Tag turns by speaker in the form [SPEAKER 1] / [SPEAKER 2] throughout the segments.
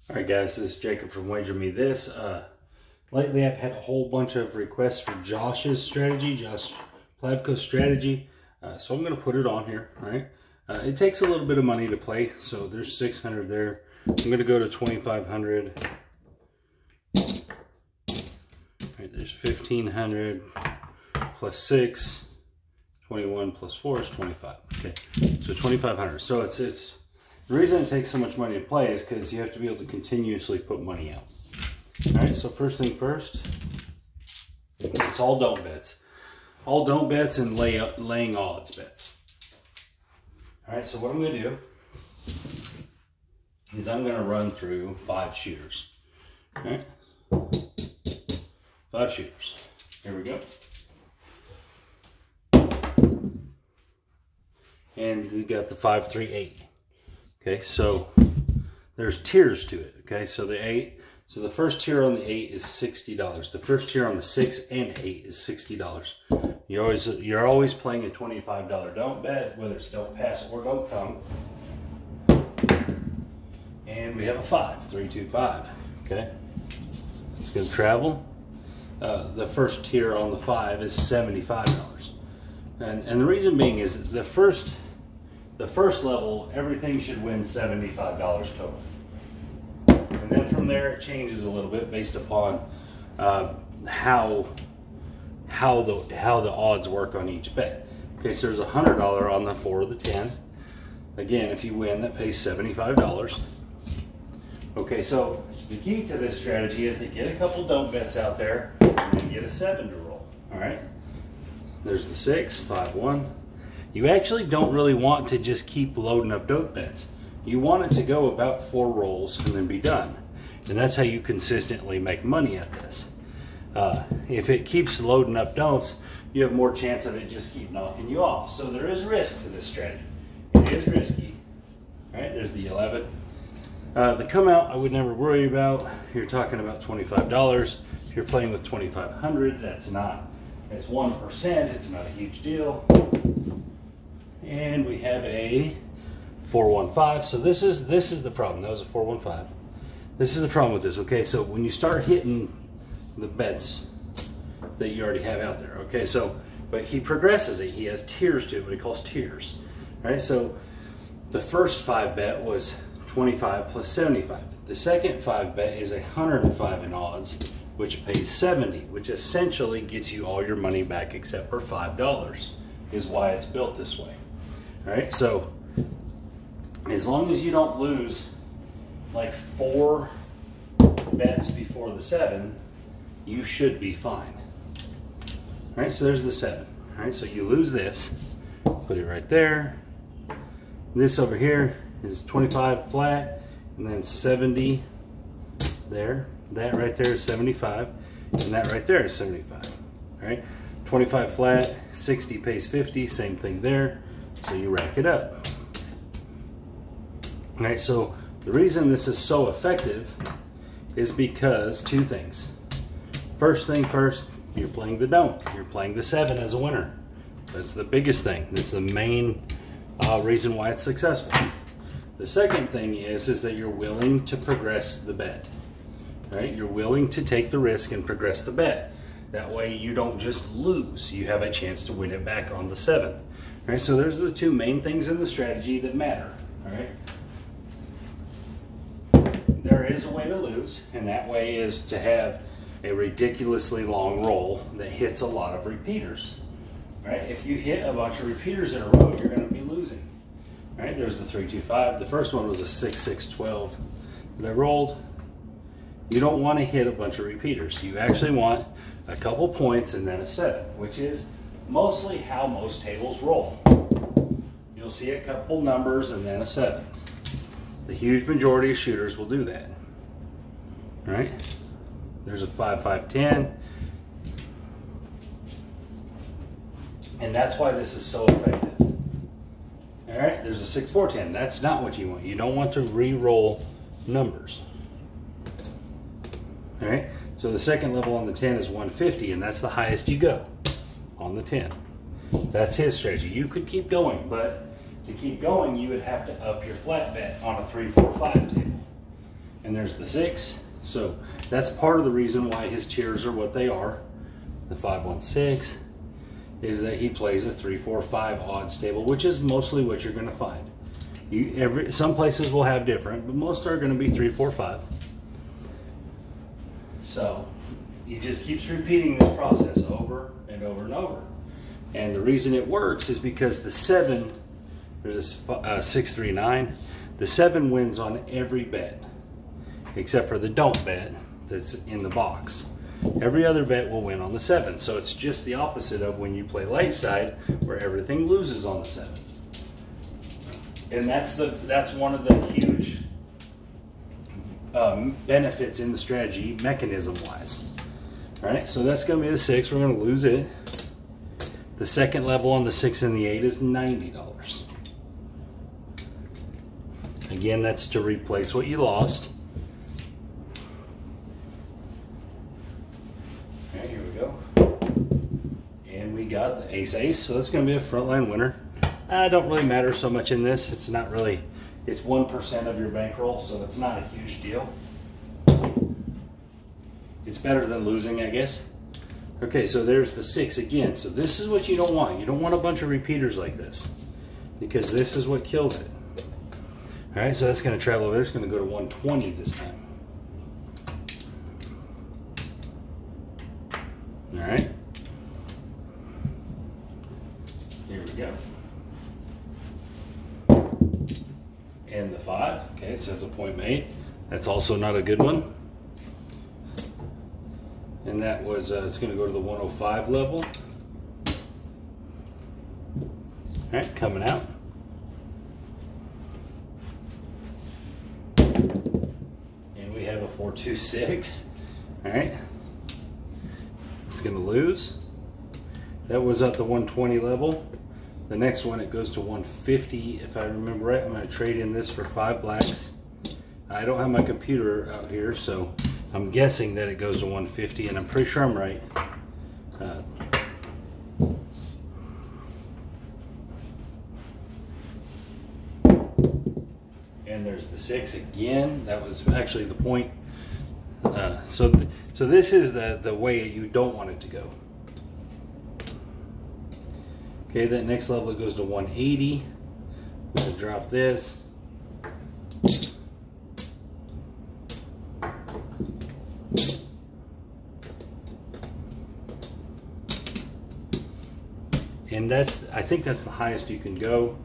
[SPEAKER 1] All right, guys, this is Jacob from Wager Me This. Lately, I've had a whole bunch of requests for Josh's strategy, Josh Plavko's strategy. So I'm going to put it on here, all right? It takes a little bit of money to play, so there's 600 there. I'm going to go to 2,500. All right, there's 1,500 plus 6. 21 plus 4 is 25. Okay, so 2,500. So it's the reason it takes so much money to play is because you have to be able to continuously put money out. All right, so first thing first, it's all don't bets. All don't bets and laying odds bets. All right, so what I'm going to do is I'm going to run through 5 shooters. All right, 5 shooters. Here we go. And we got the 5, 3, 8. Okay, so there's tiers to it. Okay, so the 8. So the first tier on the 8 is $60. The first tier on the 6 and 8 is $60. You're always playing a $25 don't bet, whether it's don't pass or don't come. And we have a 5, 3, 2, 5. Okay, it's going to travel. The first tier on the 5 is $75. And the reason being is the first level, everything should win $75 total. And then from there, it changes a little bit based upon how the odds work on each bet. Okay, so there's $100 on the 4 or the 10. Again, if you win, that pays $75. Okay, so the key to this strategy is to get a couple don't bets out there and then get a 7 to roll. All right. There's the 6, 5, 1. You actually don't really want to just keep loading up don't bets. You want it to go about 4 rolls and then be done. And that's how you consistently make money at this. If it keeps loading up don'ts, you have more chance of it just keep knocking you off. So there is risk to this strategy. It is risky. All right, there's the 11. The come out I would never worry about. You're talking about $25. If you're playing with 2,500, that's not. It's 1%, it's not a huge deal. And we have a 415. So this is the problem. That was a 415. This is the problem with this. Okay, so when you start hitting the bets that you already have out there, okay, so but he progresses it. He has tiers to it, what he calls tiers. All right, so the first 5 bet was 25 plus 75. The second 5 bet is 105 in odds, which pays 70, which essentially gets you all your money back except for $5, is why it's built this way. All right, so as long as you don't lose like 4 bets before the 7, you should be fine. All right, so there's the 7. All right, so you lose this, put it right there. This over here is 25 flat, and then 70 there. That right there is 75, and that right there is 75. All right, 25 flat, 60 pays 50, same thing there. So you rack it up. All right, so the reason this is so effective is because 2 things. First thing first, you're playing the don't. You're playing the 7 as a winner. That's the biggest thing. That's the main reason why it's successful. The second thing is that you're willing to progress the bet. Right? You're willing to take the risk and progress the bet. That way you don't just lose. You have a chance to win it back on the 7. All right, so there's the 2 main things in the strategy that matter. All right. There is a way to lose, and that way is to have a ridiculously long roll that hits a lot of repeaters. All right. If you hit a bunch of repeaters in a row, you're going to be losing. All right. There's the 3, 2, 5. The first one was a 6, 6, 12 that I rolled. You don't want to hit a bunch of repeaters. You actually want a couple points and then a 7, which is mostly how most tables roll. You'll see a couple numbers and then a 7. The huge majority of shooters will do that. All right, there's a 5, 5, 10. And that's why this is so effective. All right, there's a 6, 4, 10. That's not what you want. You don't want to re-roll numbers. All right, so the second level on the 10 is 150, and that's the highest you go on the 10. That's his strategy. You could keep going, but to keep going, you would have to up your flat bet on a 3, 4, 5 table. and there's the 6. So that's part of the reason why his tiers are what they are. The 5-1-6 is that he plays a 3-4-5 odds table, which is mostly what you're going to find. Some places will have different, but most are going to be 3-4-5. So he just keeps repeating this process over and over and over. And the reason it works is because the 7, there's a 6-3-9. The 7 wins on every bet, except for the don't bet that's in the box. Every other bet will win on the 7. So it's just the opposite of when you play light side, where everything loses on the 7. And that's one of the huge benefits in the strategy, mechanism-wise. All right, so that's going to be the 6. We're going to lose it. The second level on the 6 and the 8 is $90. Again, that's to replace what you lost. All right, here we go. And we got the ace-ace, so that's going to be a frontline winner. Don't really matter so much in this. It's not really, it's 1% of your bankroll, so it's not a huge deal. It's better than losing, I guess. Okay, so there's the 6 again. So this is what you don't want. You don't want a bunch of repeaters like this, because this is what kills it. All right, so that's going to travel over there. It's going to go to 120 this time. All right. Here we go. And the 5. Okay, so that's a point made. That's also not a good one. And that was, it's going to go to the 105 level. All right, coming out. And we have a 4-2-6. All right. It's going to lose. That was at the 120 level. The next one, it goes to 150. If I remember right, I'm going to trade in this for 5 blacks. I don't have my computer out here, so I'm guessing that it goes to 150, and I'm pretty sure I'm right. And there's the 6 again. That was actually the point. So this is the way you don't want it to go. Okay, that next level goes to 180. I'm going to drop this. And I think that's the highest you can go.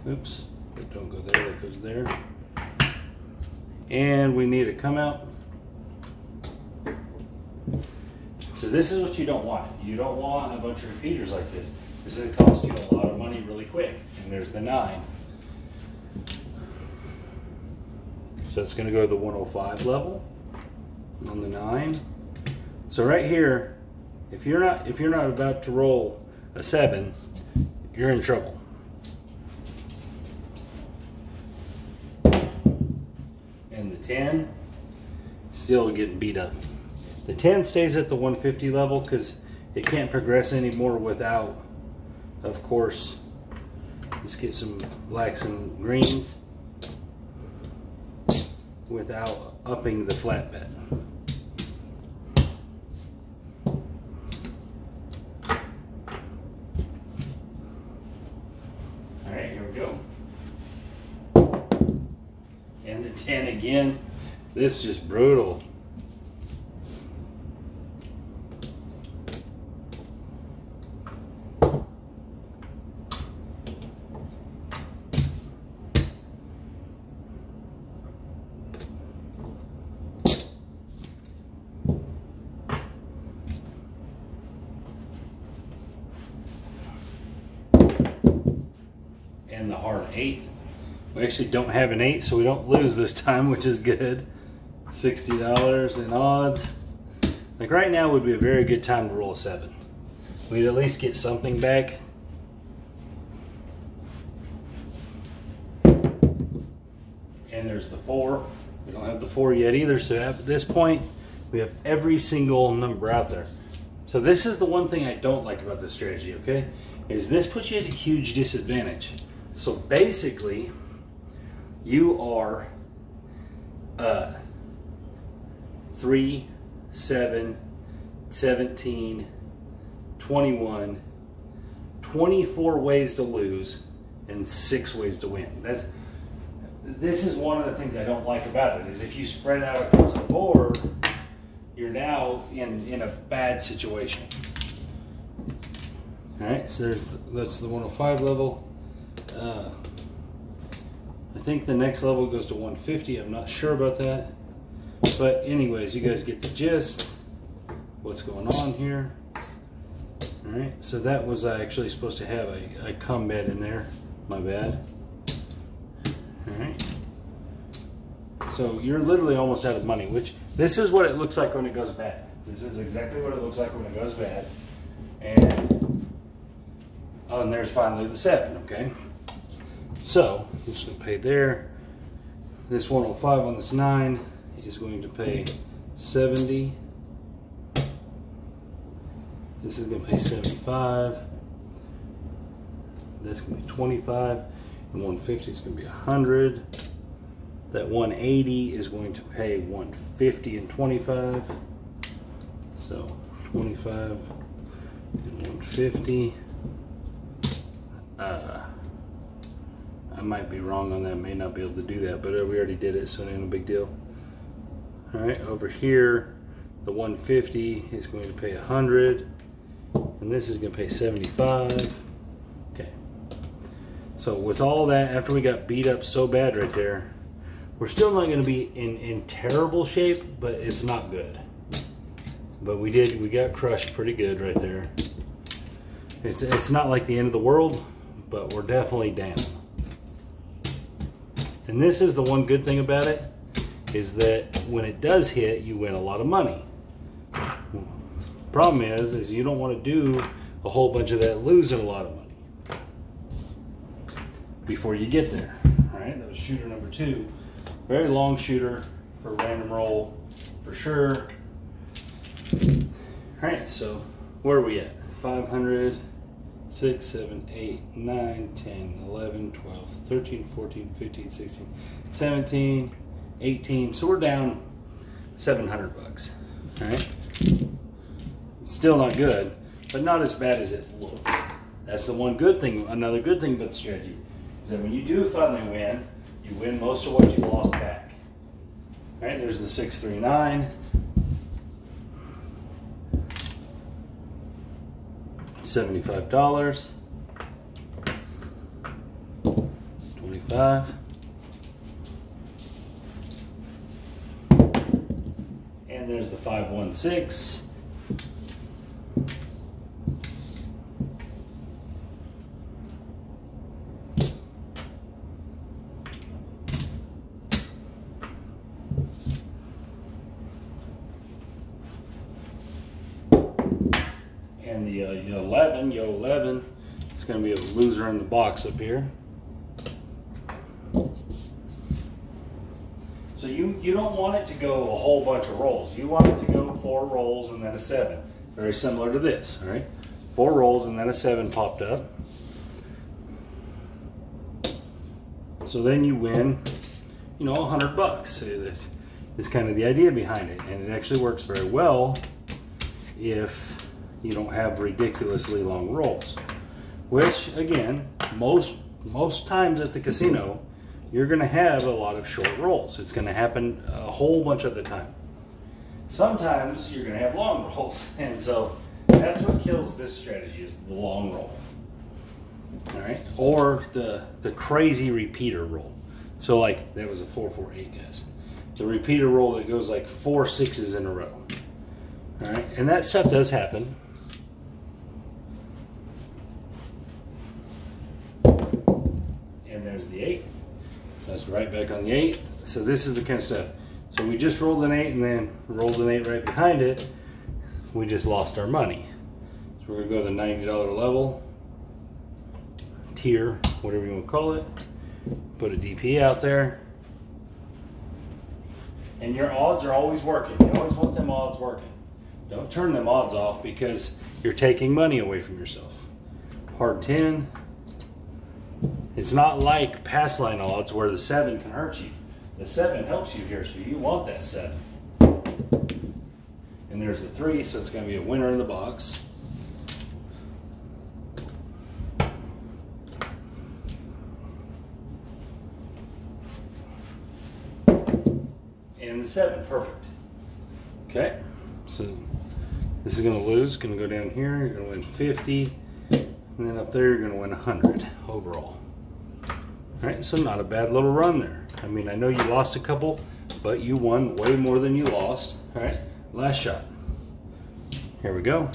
[SPEAKER 1] Oops, but don't go there, that goes there. And we need a come out. So this is what you don't want. You don't want a bunch of repeaters like this. This is going to cost you a lot of money really quick. And there's the 9. So it's going to go to the 105 level on the 9. So right here, if you're not about to roll a 7, you're in trouble. And the 10, still getting beat up. The 10 stays at the 150 level because it can't progress anymore without, of course, let's get some blacks and greens, without upping the flat bet. All right, here we go. And the 10 again. This is just brutal. And the hard 8. We actually don't have an 8, so we don't lose this time, which is good. $60 in odds. Like right now would be a very good time to roll a 7. We'd at least get something back. And there's the 4. We don't have the 4 yet either, so at this point we have every single number out there. So this is the one thing I don't like about this strategy, okay? Is this puts you at a huge disadvantage. So basically, you are 3, 7, 17, 21, 24 ways to lose, and 6 ways to win. This is one of the things I don't like about it, is if you spread out across the board, you're now in a bad situation. All right, so that's the 105 level. I think the next level goes to 150. I'm not sure about that. But anyways, you guys get the gist. What's going on here. All right, so that was actually supposed to have a cum bed in there. My bad. All right. So you're literally almost out of money, which this is what it looks like when it goes bad. This is exactly what it looks like when it goes bad. And there's finally the 7, okay? So this is going to pay there. This 105 on this 9 is going to pay 70. This is going to pay 75. That's going to be 25. And 150 is going to be 100. That 180 is going to pay 150 and 25. So 25 and 150. I might be wrong on that, may not be able to do that, but we already did it, so it ain't a big deal. All right, over here, the 150 is going to pay 100, and this is going to pay 75. Okay. So with all that, after we got beat up so bad right there, we're still not going to be in terrible shape, but it's not good. But we got crushed pretty good right there. It's not like the end of the world, but we're definitely down. And this is the one good thing about it, is that when it does hit, you win a lot of money. Problem is you don't want to do a whole bunch of that losing a lot of money before you get there. All right, that was shooter number 2. Very long shooter for a random roll for sure. All right, so where are we at? 500, 6, 7, 8, 9, 10, 11, 12, 13, 14, 15, 16, 17, 18. So we're down $700 bucks. All right. Still not good, but not as bad as it looked. That's the one good thing. Another good thing about the strategy is that when you do finally win, you win most of what you lost back. All right, there's the 639. $75. 25. And there's the 516. And the 11, Yo 11, it's going to be a loser in the box up here. So you don't want it to go a whole bunch of rolls. You want it to go 4 rolls and then a 7. Very similar to this, all right? 4 rolls and then a 7 popped up. So then you win, $100. That's kind of the idea behind it. And it actually works very well if you don't have ridiculously long rolls, which again, most times at the casino, you're going to have a lot of short rolls. It's going to happen a whole bunch of the time. Sometimes you're going to have long rolls, and so that's what kills this strategy, is the long roll. All right, or the crazy repeater roll. So like that was a 4-4-8, guys. The repeater roll that goes like 4 6s in a row. All right, and that stuff does happen. And there's the 8. That's right back on the 8. So this is the kind of stuff. So we just rolled an 8 and then rolled an 8 right behind it. We just lost our money. So we're gonna go to the $90 level, tier, whatever you want to call it. Put a DP out there. And your odds are always working. You always want them odds working. Don't turn them odds off because you're taking money away from yourself. Hard 10. It's not like pass line odds where the 7 can hurt you. The 7 helps you here, so you want that 7. And there's the 3, so it's going to be a winner in the box. And the 7, perfect. Okay, so this is going to lose, going to go down here, you're going to win 50, and then up there you're going to win 100 overall. All right, so not a bad little run there. I mean, I know you lost a couple, but you won way more than you lost. All right, last shot. Here we go.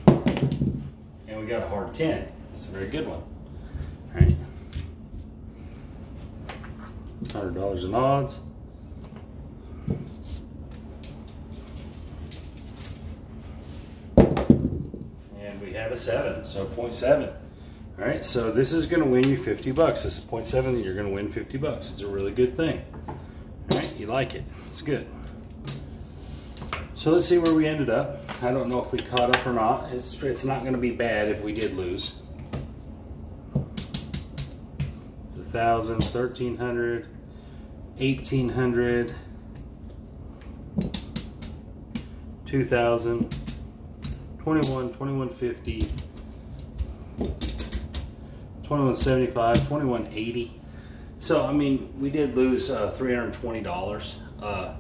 [SPEAKER 1] And we got a hard 10. That's a very good one. All right. $100 in odds. And we have a 7, so 0.7. All right, so this is going to win you 50 bucks. This is 0.7, you're going to win 50 bucks. It's a really good thing. All right, you like it. It's good. So let's see where we ended up. I don't know if we caught up or not. It's not going to be bad if we did lose. 1,000, 1,300, 1,800, 2,000, 21, 2150, 2175, 2180. So I mean, we did lose $320.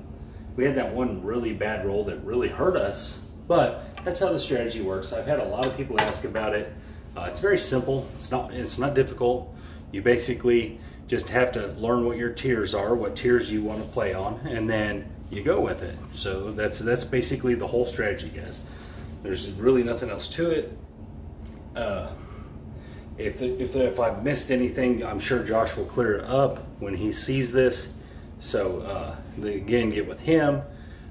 [SPEAKER 1] We had that one really bad roll that really hurt us, but that's how the strategy works. I've had a lot of people ask about it. It's very simple. It's not difficult. You basically just have to learn what your tiers are, what tiers you want to play on, and then you go with it. So that's basically the whole strategy, guys. There's really nothing else to it. If I've missed anything, I'm sure Josh will clear it up when he sees this. So again, get with him.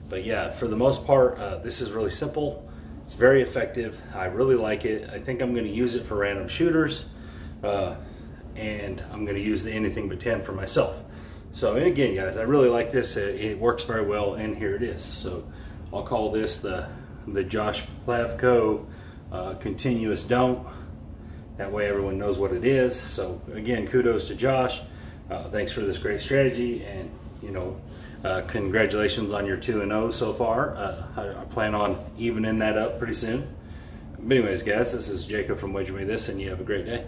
[SPEAKER 1] But yeah, for the most part, this is really simple. It's very effective. I really like it. I think I'm going to use it for random shooters. And I'm going to use the anything but 10 for myself. So, and again, guys, I really like this. It works very well, and here it is. So I'll call this the Josh Plavko continuous don't. That way everyone knows what it is. So again, kudos to Josh. Thanks for this great strategy, and congratulations on your 2-0 so far. I plan on evening that up pretty soon. But anyways, guys, this is Jacob from Wager Me This, and you have a great day.